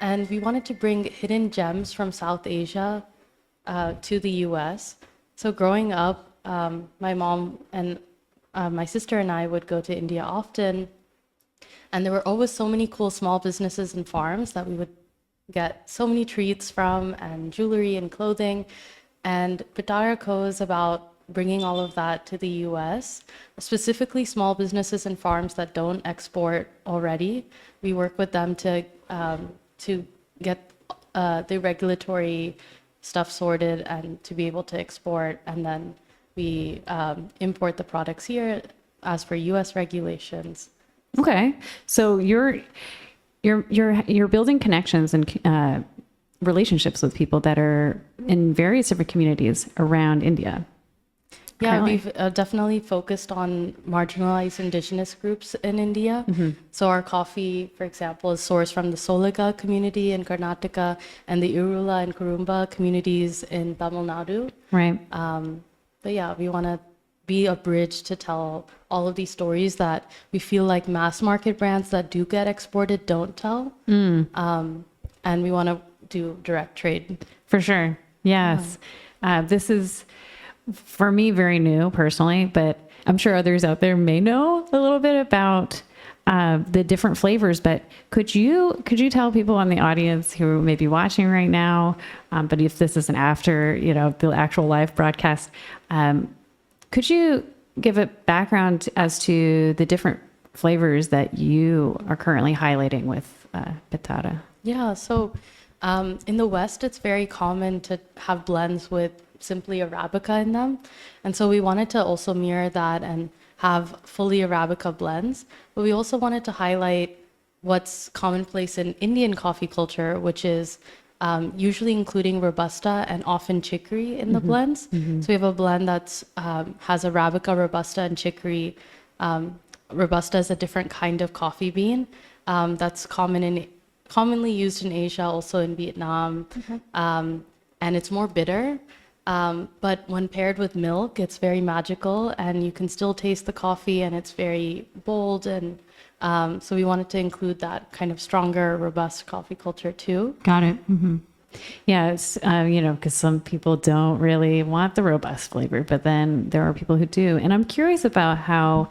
And we wanted to bring hidden gems from South Asia to the US. So growing up, my mom and my sister and I would go to India often. And there were always so many cool small businesses and farms that we would get so many treats from, and jewelry and clothing. And Pitara Co is about bringing all of that to the US, specifically small businesses and farms that don't export already. We work with them to get the regulatory stuff sorted and to be able to export, and then we import the products here as per US regulations. Okay, so you're building connections and relationships with people that are in various different communities around India. Yeah, Currently. we've definitely focused on marginalized indigenous groups in India. So our coffee, for example, is sourced from the Soliga community in Karnataka and the Irula and Kurumba communities in Tamil Nadu. Right. But yeah, we want to be a bridge to tell all of these stories that we feel like mass market brands that do get exported don't tell. And we want to do direct trade. For sure. Yes. This is, for me, very new personally, but I'm sure others out there may know a little bit about the different flavors. But could you tell people in the audience who may be watching right now, but if this isn't after, the actual live broadcast, could you give a background as to the different flavors that you are currently highlighting with Pitara? Yeah, so in the West, it's very common to have blends with simply Arabica in them. And so we wanted to also mirror that and have fully Arabica blends. But we also wanted to highlight what's commonplace in Indian coffee culture, which is usually including Robusta and often chicory in the blends. So we have a blend that's has Arabica, Robusta, and chicory. Robusta is a different kind of coffee bean that's commonly used in Asia, also in Vietnam, and it's more bitter. But when paired with milk, it's very magical, and you can still taste the coffee, and it's very bold. And so we wanted to include that kind of stronger, robust coffee culture too. Got it. Yeah, it's, because some people don't really want the robust flavor, but then there are people who do. And I'm curious about how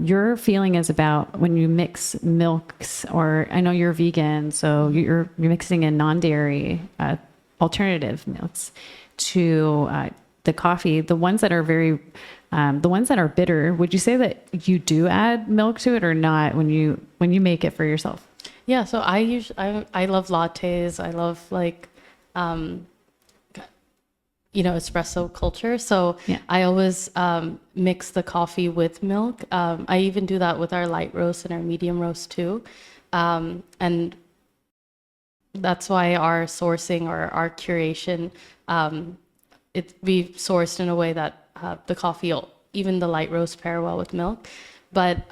your feeling is about when you mix milks, or I know you're vegan, so you're mixing in non-dairy alternative milks to the coffee, the ones that are the ones that are bitter. Would you say that you do add milk to it or not when you make it for yourself? Yeah, so I love lattes. I love espresso culture. So Yeah. I always mix the coffee with milk. I even do that with our light roast and our medium roast too. And that's why our sourcing or our curation, we've sourced in a way that the coffee, even the light roast, pair well with milk. But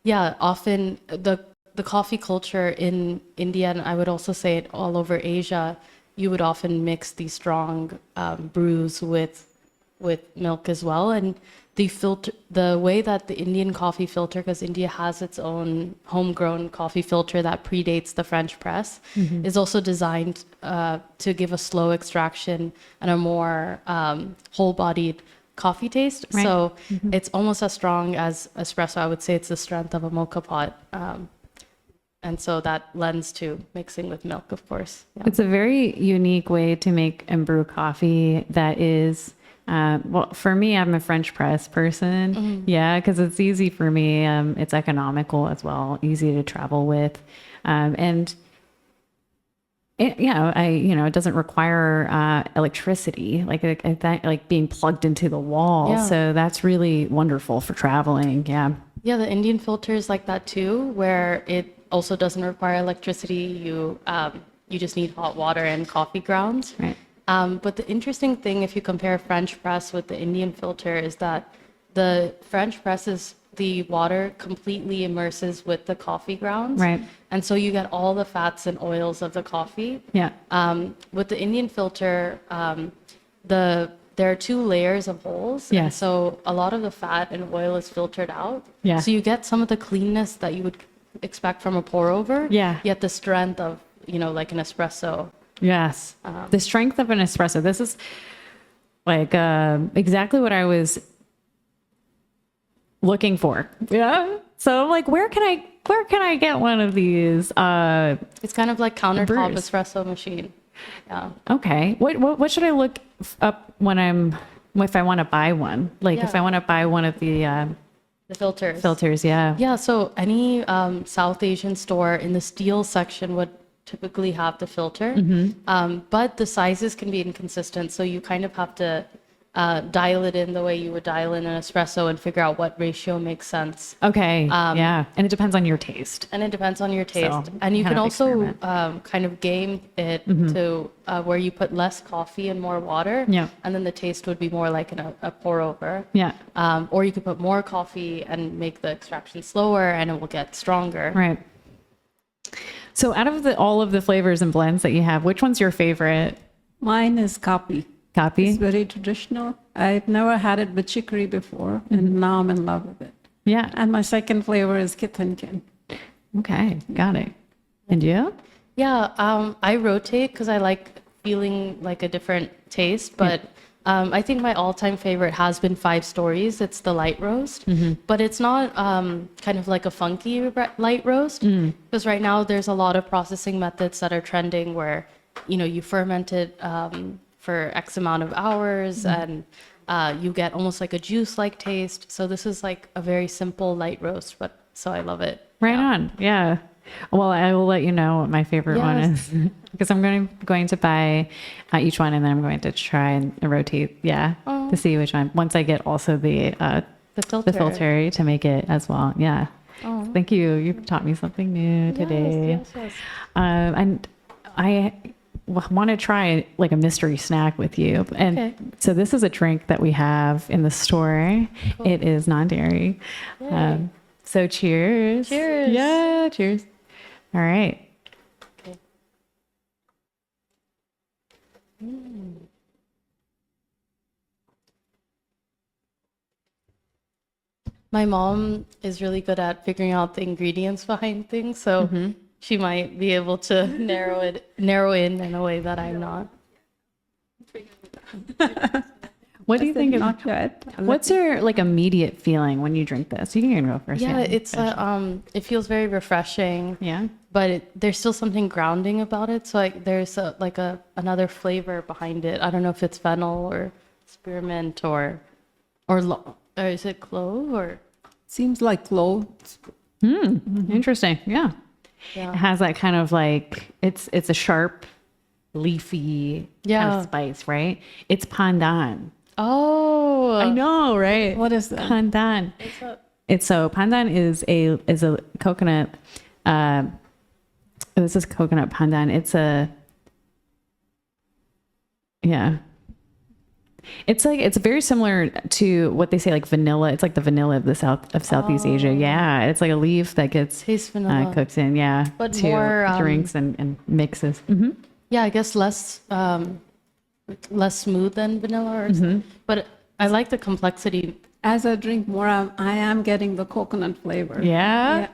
yeah, often the coffee culture in India, and I would also say it all over Asia, you would often mix these strong brews with milk as well. And the way that the Indian coffee filter, because India has its own homegrown coffee filter that predates the French press, is also designed to give a slow extraction and a more whole-bodied coffee taste. Right. So it's almost as strong as espresso. I would say it's the strength of a mocha pot. And so that lends to mixing with milk, of course. Yeah. It's a very unique way to make and brew coffee that is, well, for me, I'm a French press person. Yeah, because it's easy for me. It's economical as well, easy to travel with. And it doesn't require electricity, like being plugged into the wall. Yeah. So that's really wonderful for traveling. Yeah. Yeah, the Indian filter is like that too, where it also doesn't require electricity. You just need hot water and coffee grounds. Right. But the interesting thing, if you compare French press with the Indian filter, is that the French press is the water completely immerses with the coffee grounds. Right. And so you get all the fats and oils of the coffee. Yeah. With the Indian filter, there are two layers of holes. And Yes. so a lot of the fat and oil is filtered out. Yeah. So you get some of the cleanness that you would expect from a pour over. Yeah. Yet the strength of, like an espresso. Yes. The strength of an espresso. This is like exactly what I was looking for. Yeah. So I'm like, where can I get one of these? It's kind of like countertop brews. espresso machine. Yeah. Okay. What should I look up if I want to buy one? Like if Yeah. I want to buy one of the The filters. filters, yeah. Yeah, so any South Asian store in the steel section would typically have the filter, but the sizes can be inconsistent. So you kind of have to dial it in the way you would dial in an espresso and figure out what ratio makes sense. Okay. Yeah. And it depends on your taste. And it depends on your taste. So, And you kind can of also experiment. kind of game it to where you put less coffee and more water. Yeah. And then the taste would be more like a pour over. Yeah. Or you could put more coffee and make the extraction slower and it will get stronger. Right. So out of all of the flavors and blends that you have, which one's your favorite? Mine is Kaapi. It's Copy? very traditional. I've never had it with chicory before, and now I'm in love with it. Yeah. And my second flavor is Kithankin. Okay. Got it. And you? Yeah, I rotate because I like feeling like a different taste, but I think my all-time favorite has been 5 Stories. It's the light roast, but it's not kind of like a funky light roast because right now there's a lot of processing methods that are trending where, you ferment it for X amount of hours and you get almost like a juice-like taste. So this is like a very simple light roast, but so I love it. Right on. Yeah. Well, I will let you know what my favorite one Yes. is because I'm going to buy each one and then I'm going to try and rotate. Yeah. To see which one. Once I get also the filter to make it as well. Yeah. Oh. Thank you. You've taught me something new today. Yes. And I want to try like a mystery snack with you. And Okay. so this is a drink that we have in the store. Cool. It is non-dairy. Yay. So cheers. Cheers. Yeah, cheers. All right. Okay. My mom is really good at figuring out the ingredients behind things, so she might be able to narrow in a way that I'm not. What do you think of Not yet. what's your like immediate feeling when you drink this? You can go first. Yeah, it's it feels very refreshing, yeah. but there's still something grounding about it. So there's another flavor behind it. I don't know if it's fennel or spearmint or is it clove or Seems like cloves. Interesting. Yeah. yeah. It has that kind of like it's a sharp, leafy kind Yeah. of spice, right? It's pandan. Oh, I know, right? What is that? Pandan. Pandan is a coconut. This is coconut pandan. It's very similar to what they say like vanilla. It's like the vanilla of the Southeast Asia. Yeah, it's like a leaf that gets Tastes vanilla. cooked in. Yeah, But to more, drinks and mixes. Yeah, I guess less smooth than vanilla, or something. But I like the complexity. As I drink more, I am getting the coconut flavor. Yeah.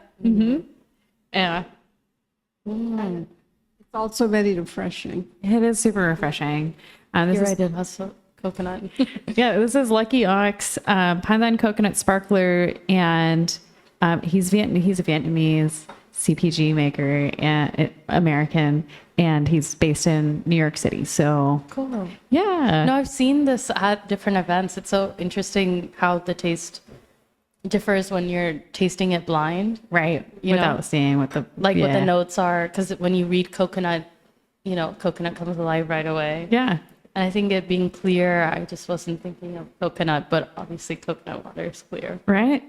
Yeah. It's also very refreshing. It is super refreshing. This You're is right, it has coconut. Yeah, this is Lucky Ox, Pandan Coconut Sparkler, and he's a Vietnamese CPG maker and American, and he's based in New York City. So Cool. yeah, No, I've seen this at different events. It's so interesting how the taste differs when you're tasting it blind, right. You Without know, seeing what the what the notes are. Because when you read coconut, coconut comes alive right away. Yeah, And I think it being clear, I just wasn't thinking of coconut, but obviously coconut water is clear. right.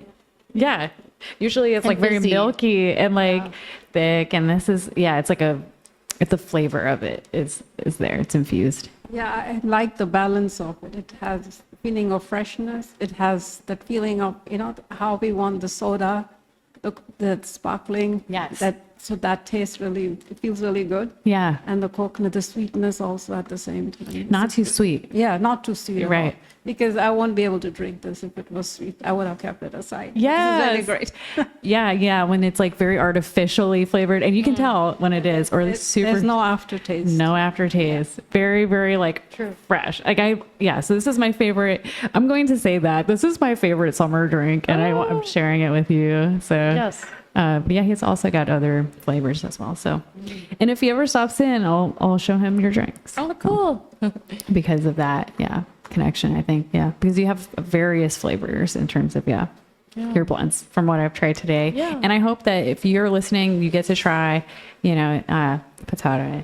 Yeah, usually it's And like very fizzy. milky and like thick, and this is it's the flavor of it is there. It's infused. Yeah, I like the balance of it. It has the feeling of freshness. It has that feeling of, how we want the soda, the sparkling. Yes. That So that tastes really, it feels really good. Yeah. And the coconut, the sweetness also at the same time. Not too sweet. Yeah, not too sweet. at Right. all. Because I won't be able to drink this if it was sweet. I would have kept it aside. Yes. This is really great. Yeah. When it's like very artificially flavored, and you can tell when it is, or it's super. There's no aftertaste. No aftertaste. Very, very like True. fresh. So this is my favorite. I'm going to say that this is my favorite summer drink, and I'm sharing it with you. So Yes. but yeah, he's also got other flavors as well. So, and if he ever stops in, I'll show him your drinks Oh, cool. because of that. Yeah, connection. I think. Yeah, because you have various flavors in terms of your blends from what I've tried today. Yeah. And I hope that if you're listening, you get to try, Pitara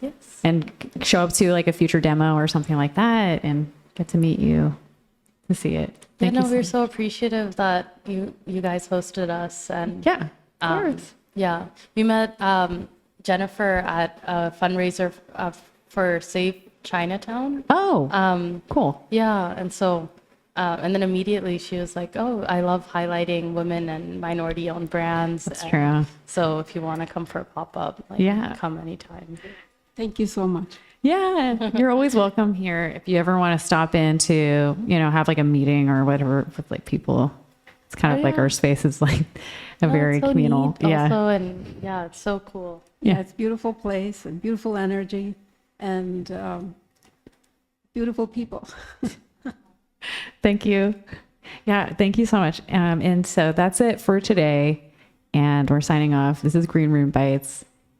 Yes. and show up to like a future demo or something like that and get to meet you to see it. Yeah, Thank you no, so we're much. so appreciative that you guys hosted us, and Yeah, of course. yeah, we met Jennifer at a fundraiser for Save Chinatown. Oh, cool. Yeah, and so and then immediately she was like, "Oh, I love highlighting women and minority-owned brands." That's and true. So if you want to come for a pop-up, come anytime. Thank you so much. Yeah, you're always welcome here. If you ever want to stop in to, have like a meeting or whatever with like people, it's kind of like our space is like a very It's so communal. neat Yeah. Also, and yeah, it's so cool. Yeah, it's a beautiful place and beautiful energy and beautiful people. Thank you. Yeah, thank you so much. And so that's it for today. And we're signing off. This is Green Room Bites.